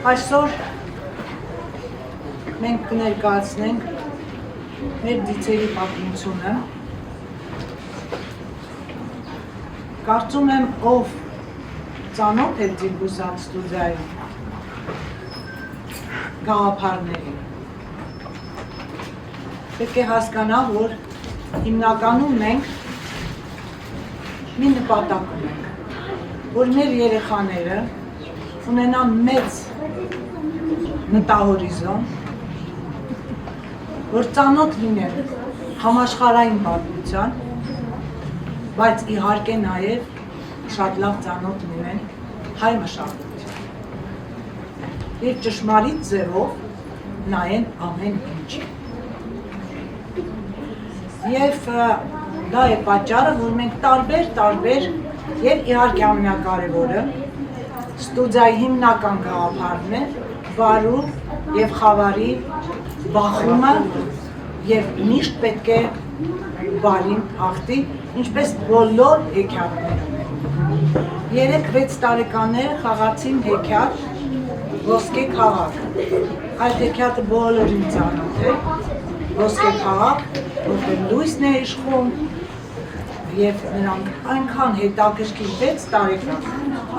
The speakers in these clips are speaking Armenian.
Այսօր մենք կներկայացնենք մեր դիցերի պատմությունը։ Կարծում եմ, ով ծանոթ է Դիլբուսատ ստուդիայի գաղափարներին, պետք է հասկանա, որ հիմնականում մենք մի նպատակ ունենք, որ մեր երեխաները ունենան մեծ մտահորիզոն, որ ծանոթ լինեն համաշխարհային պատմության, բայց իհարկե նաև շատ լավ ծանոթ լինեն հայ մշակույթին և ճշմարիտ ձևով նայեն ամեն ինչին։ Եվ դա է պատճառը, որ մենք տարբեր և իհարկե ամենակարևորը ստուդիայի հիմնական գաղափարն է վարու և խավարի բախումը և միշտ պետք է բարին հաղթի, ինչպես բոլոր հեքիաթներում։ 3-6 տարեկանները խաղացին հեքիաթ «Ոսկե քաղաք»։ Այդ հեքիաթը բոլորին ծանոթ է, «Ոսկե քաղաք», որտեղ լույսն է իշխում, և նրանք այնքան հետաքրքիր 6 տարեկան,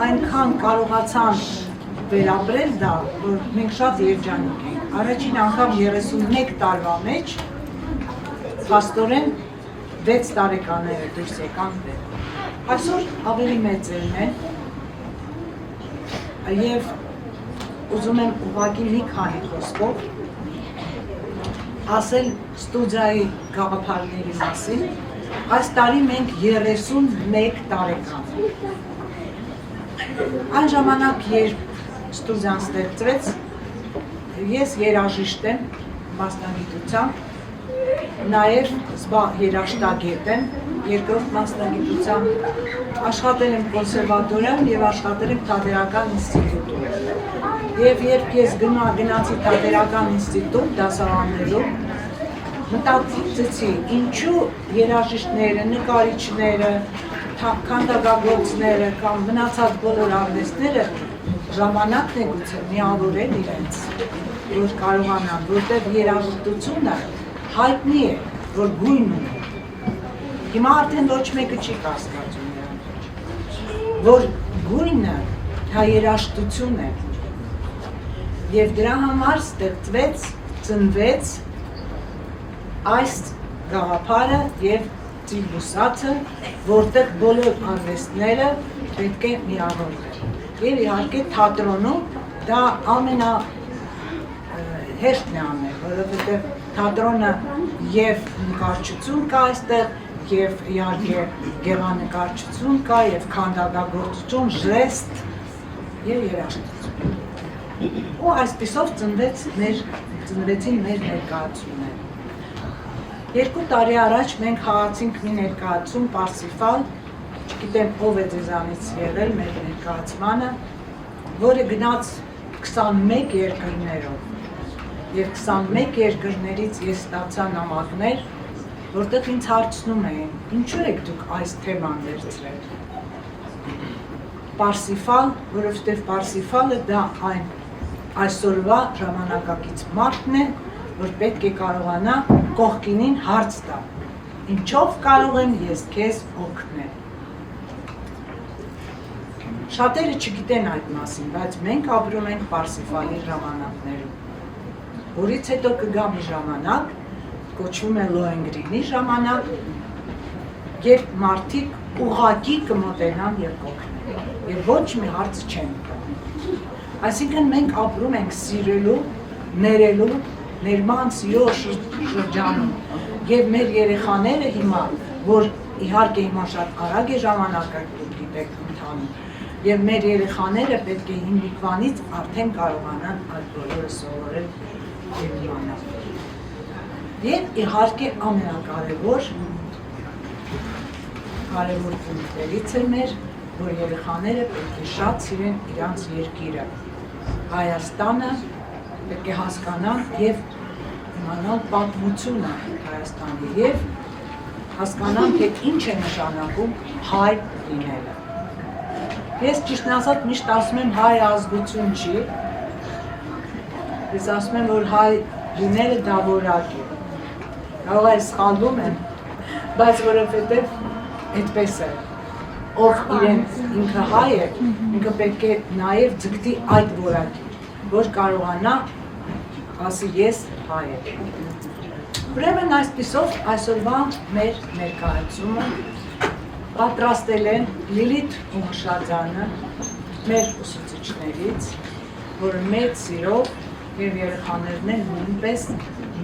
այնքան կարողացան վերապրել դա, որ մենք շատ երջանիկ ենք։ Առաջին անգամ 31 տարվա մեջ փաստորեն 6 տարեկանները դուրս եկան վեր։ Այսօր ավելի մեծերն են և ուզում եմ ուղղակի մի քանի խոսքով ասել ստուդիայի գաղափարների մասին։ Այս տարի մենք 31 տարեկան ենք։ Այն ժամանակ, երբ ստուդիան ստեղծվեց, ես երաժիշտ եմ մասնագիտությամբ, նաև երաժշտագետ եմ, երկրորդ մասնագիտությամբ, աշխատել եմ կոնսերվատորիայում և աշխատել եմ Թատերական ինստիտուտում։ Եվ երբ ես գնացի Թատերական ինստիտուտ դասավանդելու, մտածեցի, ինչու երաժիշտները, նկարիչները, քանդակագործները կամ մնացած բոլոր արվեստները ժամանակն է գուցե միավորել իրենց, որ կարողանան, որտեղ երաժշտությունը հայտնի է, որ գույն ունի։ Հիմա արդեն ոչ մեկը չի կասկածում նրան, որ գույնը դա երաժշտություն է, և դրա համար ստեղծվեց, ծնվեց այս գաղափարը և Դիլբուսատը, որտեղ բոլոր արվեստները պետք է միավորվեն։ Եվ իհարկե թատրոնում դա ամենահեշտն է անել, որովհետև թատրոնը և նկարչություն կա այստեղ, և իհարկե գեղանկարչություն կա, և քանդակագործություն, ժեստ և երաժշտություն։ Ու այսպիսով ծնվեցին մեր ներկայացումները։ 2 տարի առաջ մենք խաղացինք մի ներկայացում Պարսիֆալ, չգիտեմ ով է ձեզանից եղել մեր ներկայացմանը, որը գնաց 21 երկրներով և 21 երկրներից ես ստացա նամակներ, որտեղ ինձ հարցնում էին, ինչու եք դուք այս թեման վերցրել։ Պարսիֆալ, որովհետև Պարսիֆալը դա այսօրվա ժամանակակից մարդն է, որ պետք է կարողանա կողքինին հարց տալ, ինչով կարող եմ ես քեզ օգնել։ Շատերը չգիտեն այդ մասին, բայց մենք ապրում ենք Պարսիֆալի ժամանակներում։ Որից հետո կգա մի ժամանակ, կոչվում է Լոհենգրինի ժամանակ, երբ մարդիկ ուղղակի կմոտենան և կօգնեն, և ոչ մի հարց չեն տա։ Այսինքն մենք ապրում ենք սիրելու, ներելու, ներման սիրո շրջանում և մեր երեխաները հիմա, որ իհարկե հիմա շատ արագ է ժամանակը գիտեք ընթանում, և մեր երեխաները պետք է հիմիկվանից արդեն կարողանան այդ բոլորը սովորել և իմանալ։ Եվ իհարկե ամենակարևոր պունկտերից է մեր, որ երեխաները պետք է շատ սիրեն իրանց երկիրը, Հայաստանը, պետք է հասկանան և իմանալ պատմությունը Հայաստանի և հասկանան, թե ինչ է նշանակում հայ լինելը։ Ես ճիշտն ասած միշտ ասում եմ հայ ազգություն չի, ես ասում եմ, որ հայ լինելը դա որակ է։ Կարող է սխալվում եմ, բայց որովհետև այդպես է։ Ով իրեն ինքը հայ է, ինքը պետք է նաև ձգտի այդ որակին, որ կարողանա ասի ես հայ եմ։ Ուրեմն այսպիսով այսօրվա մեր ներկայացումը պատրաստել են Լիլիթ Ումշաձյանը, մեր ուսուցիչներից, որը մեծ սիրով և երեխաներն են նույնպես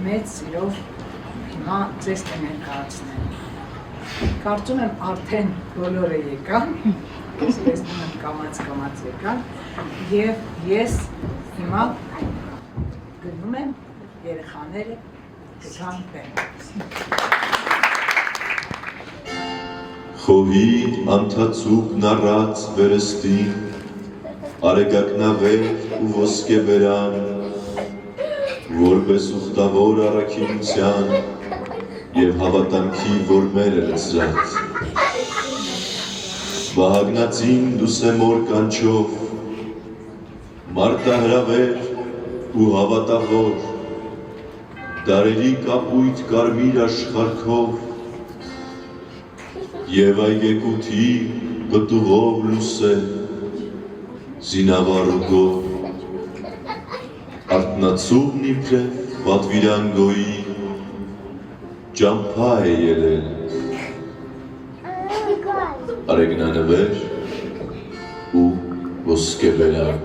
մեծ սիրով հիմա ձեզ կներկայացնեն։ Կարծում եմ արդեն բոլորը եկան, ես կամաց եկան, և ես հիմա գնում եմ երեխաները գտան բեմ։ Խոհի անթացուկն առած վերստին, արեգակնավեր ու ոսկե բերան, որպես ուխտավոր առաքինության և հավատամքի որմեր է լծրած։ Վահագնացին դուսեմոր կանչով, մարտահրավեր ու հավատավոր, դարերի կապույտ կարմիր աշխարհքով, և այգեկութի պտուղով լուսել, զինավառուգով, արտնացուղն իբրև պատվիրանգոյի ճամփա է ելել, արեգնանվեր ու ոսկե բերան։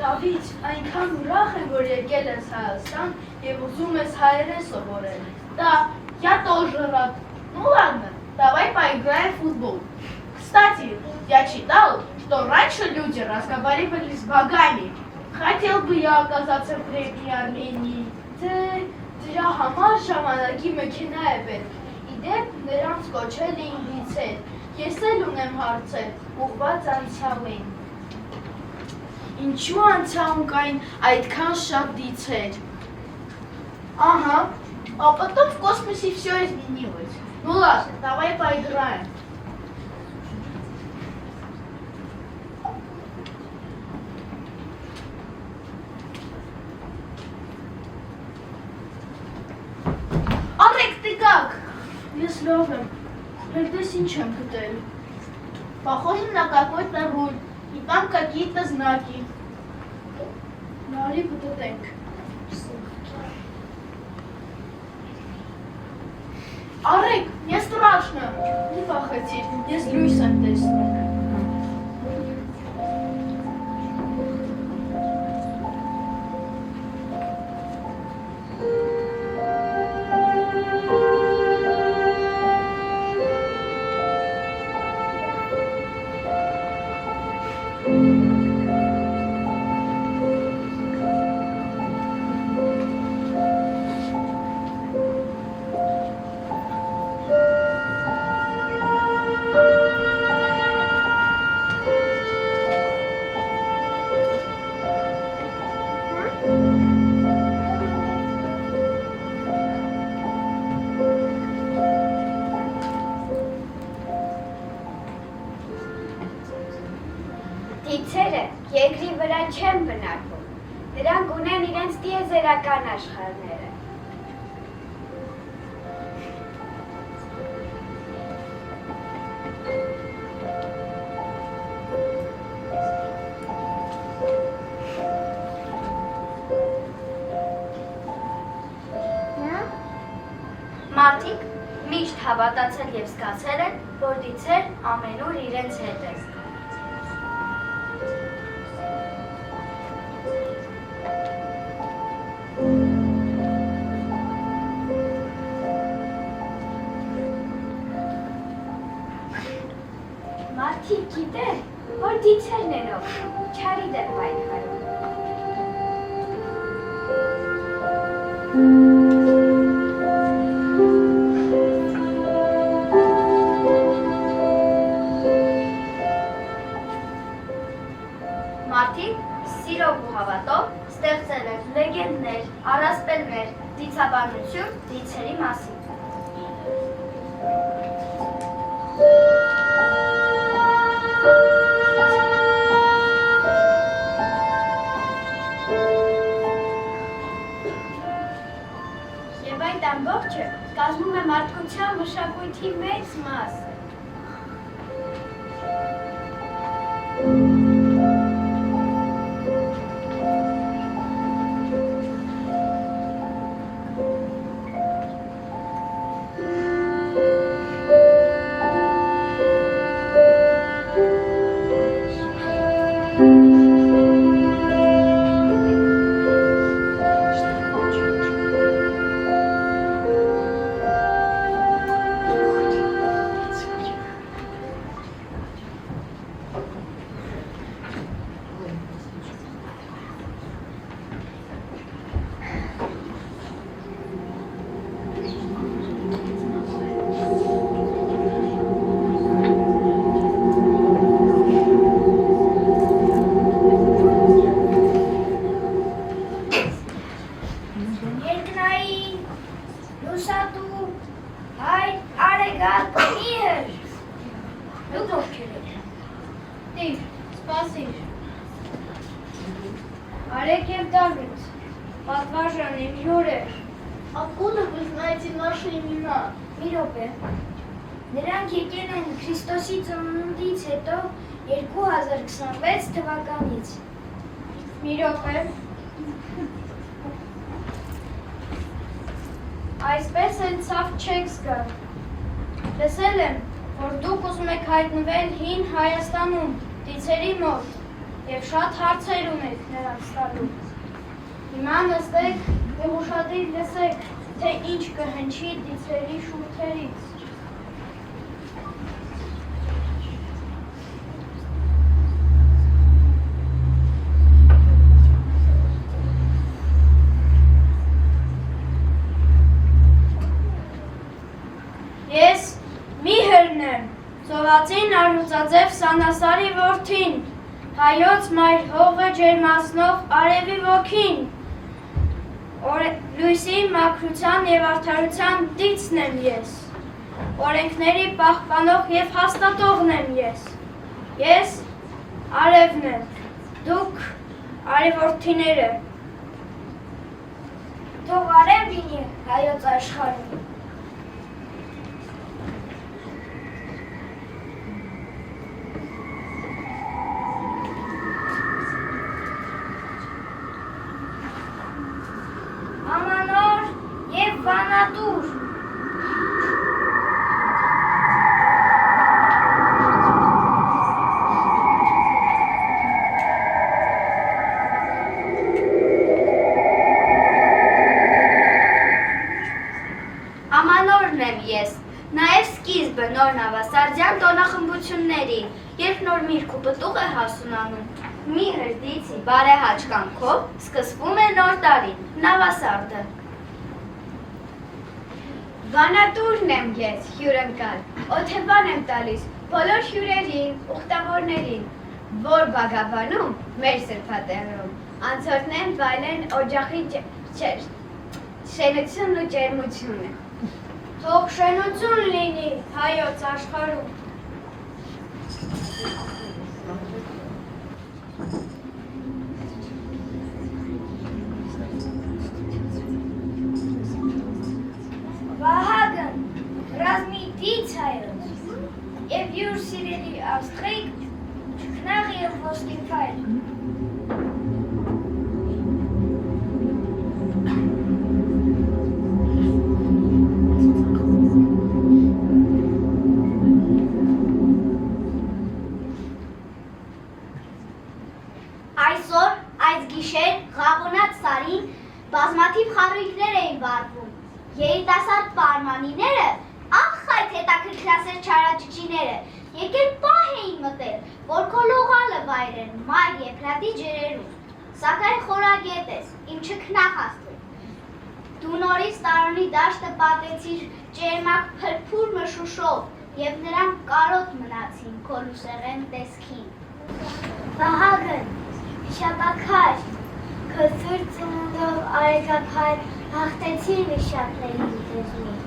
Դավիթ, այնքան ուրախ եմ, որ եկել ես Հայաստան և ուզում ես հայերեն սովորել։ Да, я тоже рад. Ну ладно, давай поиграем в футбол. Кстати, я читал, что раньше люди разговаривали с богами. Хотел бы я оказаться в древней Армении. Դրա համար ժամանակի մեքենա է պետք։ Իդեպ նրանց կոչել էին դիցեր։ Ես էլ ունեմ հարցեր, ուղղված անցյալին։ Ինչու անցյալում կային այդքան շատ դիցեր։ Ага, а потом в космосе все изменилось. Ну ладно, давай поиграем. Արեք, ты как? Ես լավ եմ, հերդես ինչ եմ գտել։ Похоже на какой-то руль, и там какие-то знаки. Նարի պտտենք։ Արեք, не страшно, не похотеть, ես լույս եմ տեսնում։ Դիցերը երկրի վրա չեն բնակվում, նրանք ունեն իրենց տիեզերական աշխարհները։ Մարդիկ միշտ հավատացել և զգացել են, որ դիցեր ամենուր իրենց հետ են։ Գիտե, որ դիցերն են օգնում, չարի դեր պայքարում։ Մարդիկ սիրով ու հավատով ստեղծել են լեգենդներ, առասպելներ, դիցաբանություն դիցերի մասին։ Եվ այդ ամբողջը կազմում է մարդկության մշակույթի մեծ մաս։ Олег Евдамович, подважен им Юрий. Откуда вы знаете наши имена? Միրոպե, նրանք եկել են Քրիստոսի ծնունդից հետո 2026 թվականից։ Միրոպե, այսպես էլ ցավ չեք զգալ։ Լսել եմ, որ դուք ուզում եք հայտնվել հին Հայաստանում, դիցերի մոտ, և շատ հարցեր ունեք նրանց տալու։ Հիմա նստեք և ուշադիր լսեք, թե ինչ կհնչի դիցերի շուրթերից։ Ես Միհրն եմ, ծովածին Արմուծաձև Սանասարի որդին, հայոց մայր հողը ջերմացնող արևի ոգին, լույսի մաքրության և արդարության դիցն եմ ես, օրենքների պահպանող և հաստատողն եմ ես, ես արևն եմ, դուք արևորդիները, թող արև լինի հայոց աշխարհում։ Ամանոր և վանատուր։ Ամանորն եմ ես, նաև սկիզբը նոր նավասարդյան տոնախմբությունների, երբ նոր միրգ ու պտուղ է հասունանում, մի հրդիցի բարեհաճ կամքով սկսվում է նոր տարին, նավասարդը։ Վանատուրն եմ ես, հյուրընկալ, օթևան եմ տալիս բոլոր հյուրերին, ուխտավորներին, որ բագավանում, մեր սրբատեղում, անցորդներն վայելեն օջախի շենությունն ու ջերմությունը։ Թող շենություն լինի հայոց աշխարհում։ Վահագն, ռազմի դից հայոց, և յուր սիրելի Ավստրիկ, քնաղ և ոսկեփայլ։ Այսօր, այս գիշեր, Ղաղոնած սարին բազմաթիվ խարույկներ էին վառվում։ Երիտասարդ պարմանիները, ախ այդ հետաքրքրասեր չարաճճիները եկել պահ էին մտել, որ քո լողալը վայրեն մայր եփրատի ջրերում, սակայն խորագետ ես, իմ չքնախաստի։ Դու նորից տարոնի դաշտը պատեցիր ջերմակ փրփուր մշուշով և նրանք կարոտ մնացին քո լուսեղեն տեսքին։ Վահագն, վիշապաքար, քո սուր ծնունդով արեգափար հաղթեցիր վիշապների դժմի։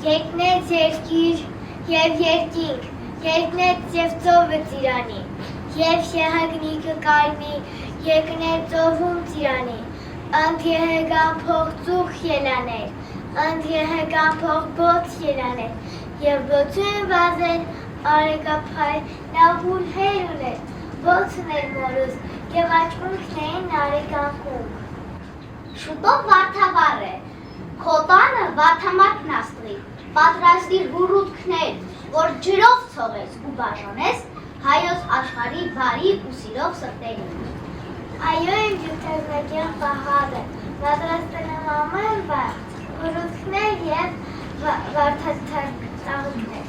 Երկնեց երկիր և երկինք, երկնեց և ծովը ծիրանի, և շեհագնիկը կարմի, երկնեց ծովում ծիրանի, ընդ եհեգան փող ծուխ ելաներ, ընդ եհեգան փող բոց ելաներ, և բոցուն վազեր արեգափար նավուր հեր ուներ, բոցն էր մորուս, և աչկունքն էին արեգանքունք։ Շուտով վարդավառ է, քո տանը վարդամատն աստղի, պատրաստիր բուրուտքներ, որ ջրով ցողես ու բաժանես հայոց աշխարհի բարի ու սիրող սրտերին։ Այո, իմ ջութերնագեղ Վահագն, պատրաստել եմ ամեն բան, բուրուտքներ և վարդատաղուկներ։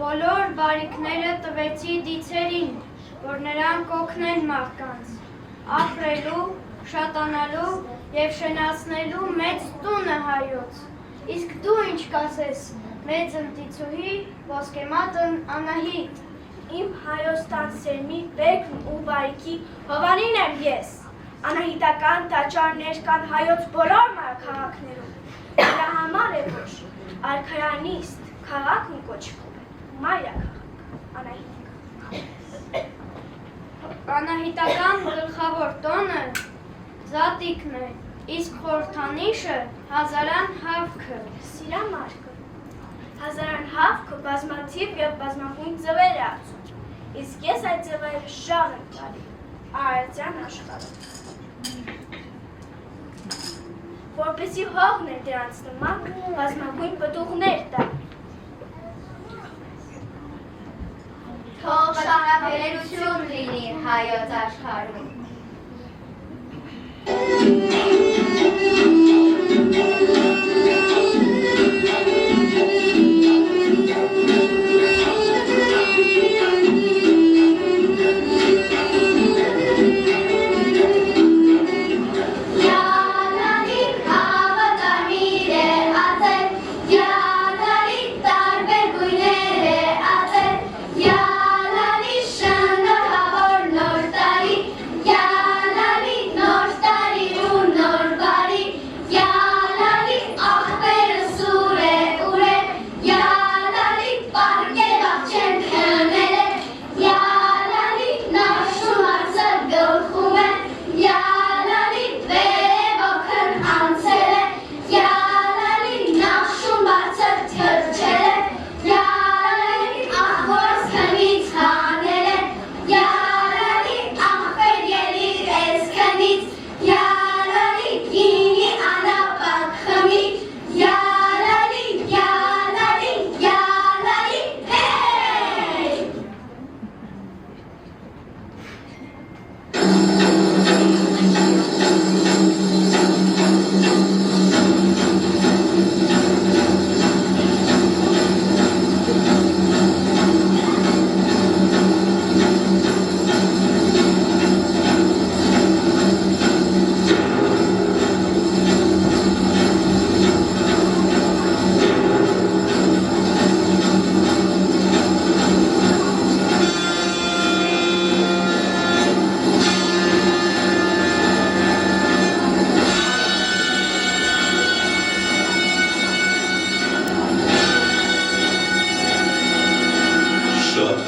Բոլոր բարիքները տվեցի դիցերին, որ նրանք օգնեն մարդկանց, ապրելու, շատանալու և շնացնելու մեծ տունը հայոց։ Իսկ դու ինչ կասես, մեծ ընտիցուհի, ոսկեմատն Անահիտ։ Իմ Հայաստան սերմի բերքն ու բարիքի Հովանին եմ ես։ Անահիտական տաճարներ կան հայոց բոլոր մայրաքաղաքներում։ Դրա համար է որ արքայանիստ քաղաքն կոչվում է մայրաքաղաք։ Անահիտական գլխավոր տոնը Զատիկն է, իսկ խորհրդանիշը Հազարան հավքը։ Սիրամարգը։ Հազարան հավքը բազմաթիվ և բազմագույն ձևեր է ացում, իսկ ես այդ ձևերը շաղ եմ տալի Արարատյան աշխարհում։ Որպեսզի հողն է դրանց նման բազմագույն պտուղներ տա։ Թող շահավերություն լինի հայոց աշխարհում։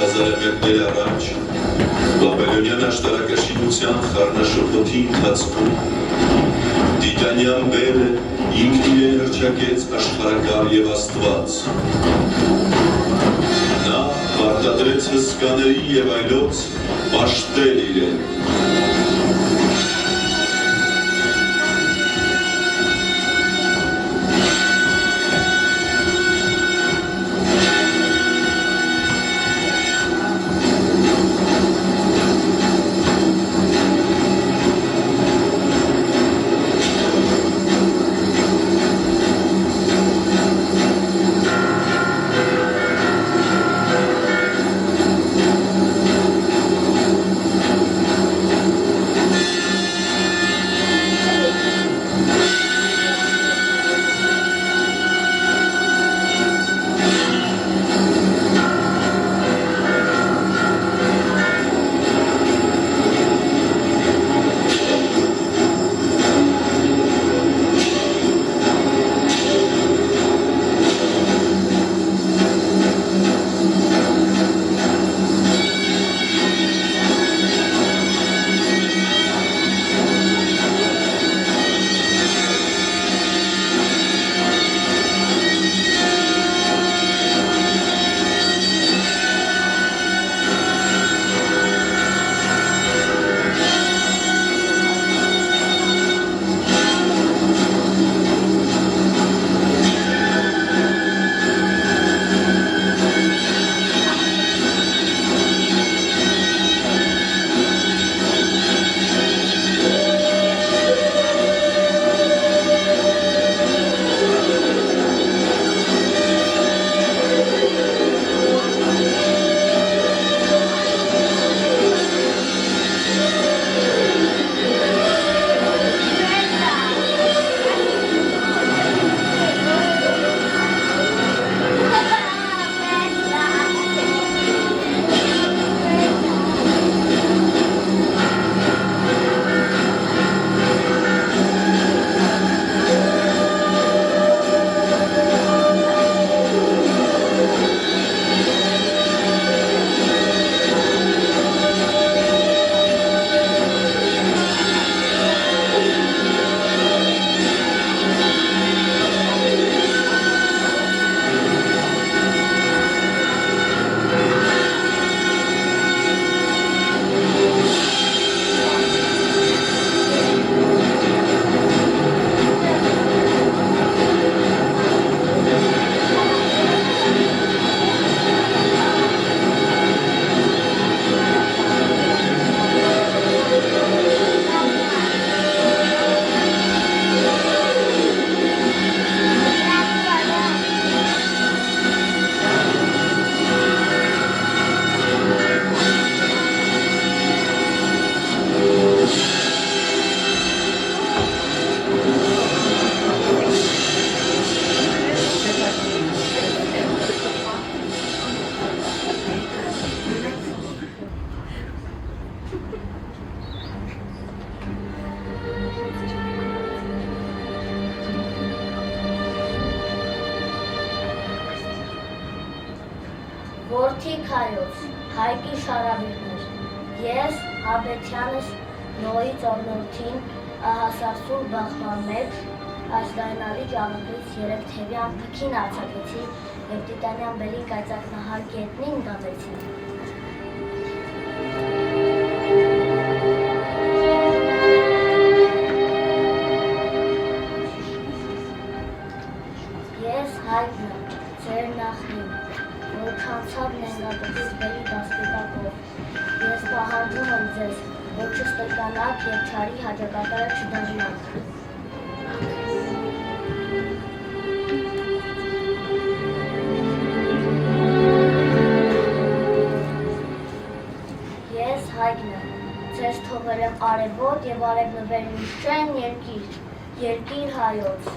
հազարամյակներ առաջ Բաբելոնյան աշտարակաշինության խառնաշփոթի ընթացքում Տիտանյան բերը ինքն իրեն հռչակեց աշխարհակալ եւ Աստված։ Նա պարտադրեց հսկաների եւ այլոց պաշտել իրեն։ Որդիկ հայոց, Հայկի շարավիրներ, ես Հաբետյանս նոյի ծորնորդին ահասարսուր բախմամետ, աշտայնալի ճաղնկից երեք թևյան պքին արձակեցի և տիտանյան բելի կայծակնահար գետնին դավեցի։ Ես հայտնը, ձեր նախին, որ չանցավ նենգատտից բերի դասպիտակով, ես պահանջում եմ ձեզ, որ չստեկանաք և չարի հաջակատարը չդաժնաք։ Ես հայտնը, ձեզ թողել եմ արևոտ և արևնվերին շեն երկիր հայոց։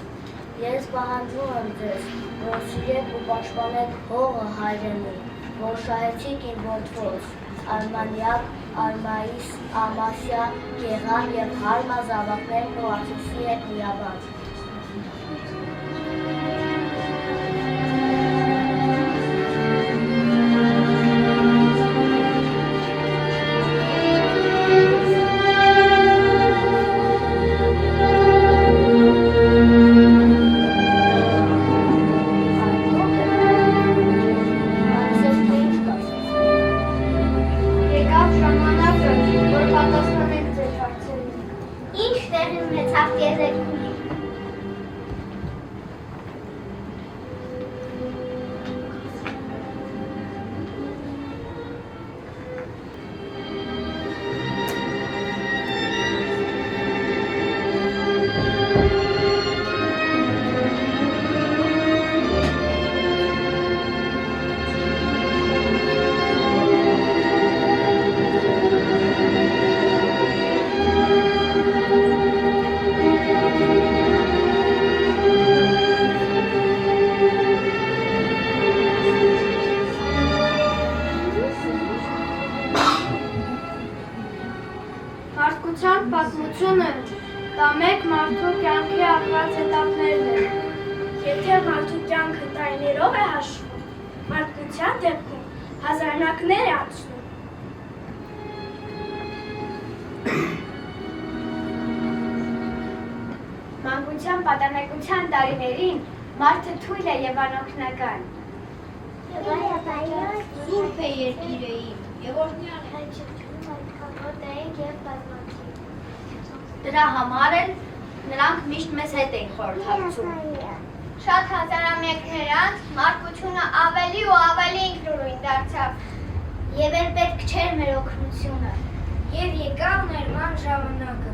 Ես պահանջում եմ ձեզ, որ սիրեք ու պաշտպանեք հողը հայրենի, որ շահեցիք իմ որդվոց, Արմանյակ, Արմայիս, Ամասյա, Գեղամ և Հարմա զավակներն ու Աթիսի հետ միաբան։ Ինչ տեղի ունեցավ տիեզերքում։ Մարդկության պատմությունը դա մեկ մարդու կյանքի ապրած էտապներն են։ Եթե մարդու կյանքը տարիներով է հաշվում, մարդկության դեպքում հազարանակներ է անցնում։ Մանկության պատանեկության տարիներին մարդը թույլ է և անօգնական։ Սուրբ է երկիրը իմ, և օրհնյալ է։ Դրա համար էլ նրանք միշտ մեզ հետ էին խորհրդակցում։ Շատ հազարամյակներ անց մարդկությունը ավելի ու ավելի ինքնուրույն դարձավ և էլ պետք չէր մեր օգնությունը։ Եվ եկավ ներման ժամանակը։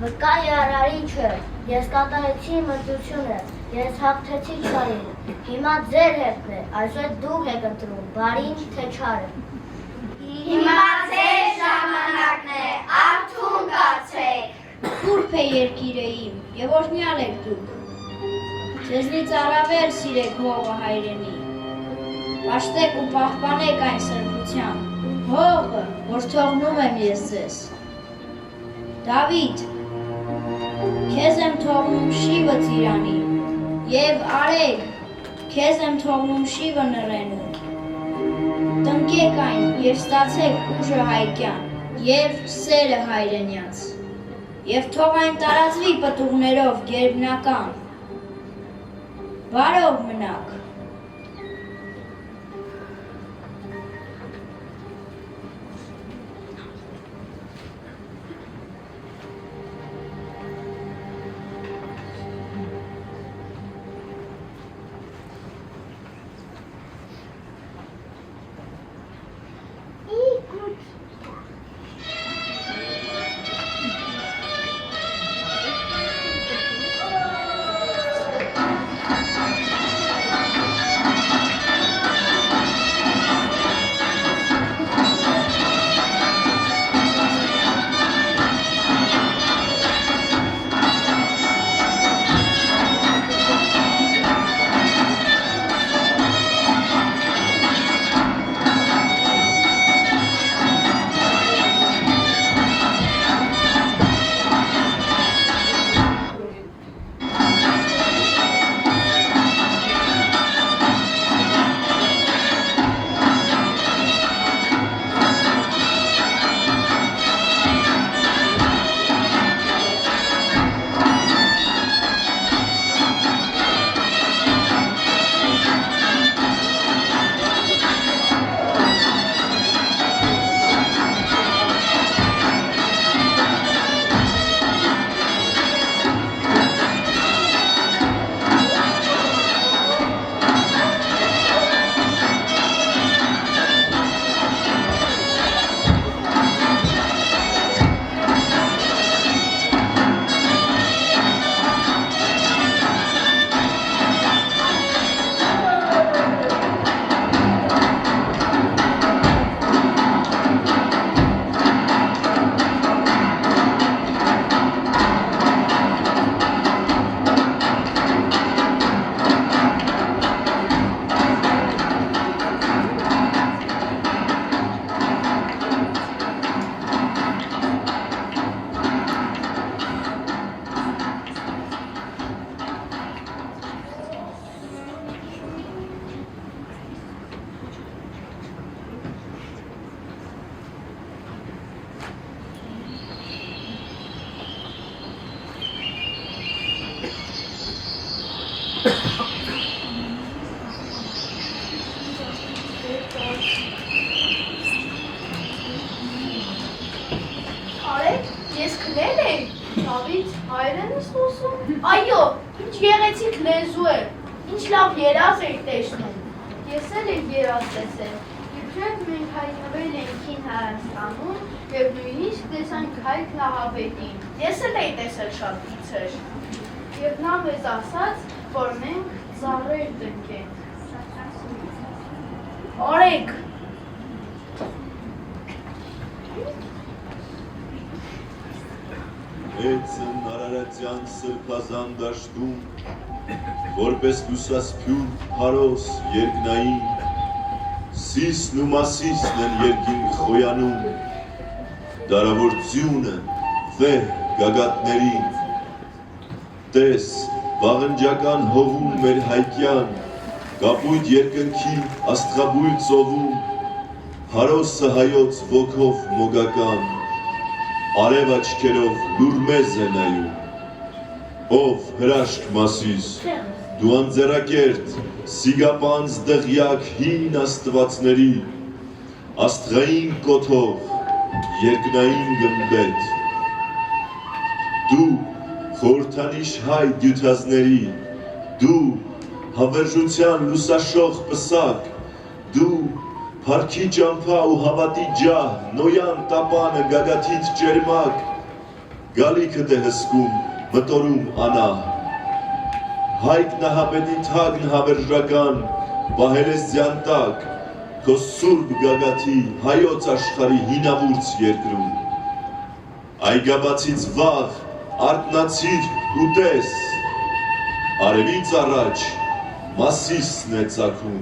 Վկայ արարի չէ, ես կատարեցի մրցությունը, ես հաղթեցի չարին, հիմա ձեր հետն է, այսօր դուք եք ընտրում, բարին թե չարը։ Հիմա ձեր ժամանակն է, արթուն կացեք։ Սուրբ է երկիրը իմ, և օրհնյալ եք դուք։ Ձեզնից առավել սիրեք հողը հայրենի։ Պաշտեք ու պահպանեք այն սրբությամբ, հողը, որ թողնում եմ ես ձեզ։ Դավիթ, քեզ եմ թողնում շիվը ծիրանի, և արեք, քեզ եմ թողնում շիվը նռենու։ Տնկեք այն և ստացեք ուժը հայկյան և սերը հայրենյաց, և թող այն տարածվի պտուղներով գերբնական, բարով մնաք։ Ցավից հայերեն ես խոսում։ Այո, ինչ գեղեցիկ լեզու է։ Ինչ լավ երազ եք տեսնում։ Ես էլ եմ երազ տեսել։ Իբրև մենք հայտնվել ենք Հին Հայաստանում եւ նույնիսկ տեսանք Հայկ Նահապետին։ Ես էլ էի տեսել շատ գիծեր։ Եվ նա մեզ ասաց, որ մենք ծառեր տնկենք։ Արեք։ Էցն Արարատյան սրբազան դաշտում, որպես լուսասփյուր հարոս երկնային, սիսն ու մասիսն են երկինք խոյանում, դարավորությունը վեհ գագաթներին, տես վաղնջական հովում մեր հայկյան, կապույտ երկնքի աստղաբույլ ծովում, հարոսը հայոց ոգով մոգական, արև աչքերով լուր մեզ է նայում, ով հրաշք մասիս, դու անձեռակերտ, սիգապանց դղյակ հին աստվածների, աստղային կոթող, երկնային գմբեթ, դու խորհրդանիշ հայ դյութազների, դու հավերժության լուսաշող պսակ, դու Փարքի ճամփա ու հավատի ջահ, նոյան տապանը գագաթից ջերմակ, գալիքդ է հսկում, մտորում անահ, Հայկ Նահապետի թագն հավերժական, պահել ես ձյան տակ, քո սուրբ գագաթի հայոց աշխարհի հինավուրց երկրում, այգաբացից վաղ, արթնացիր ու տես, արևից առաջ, մասիսն է ծագում,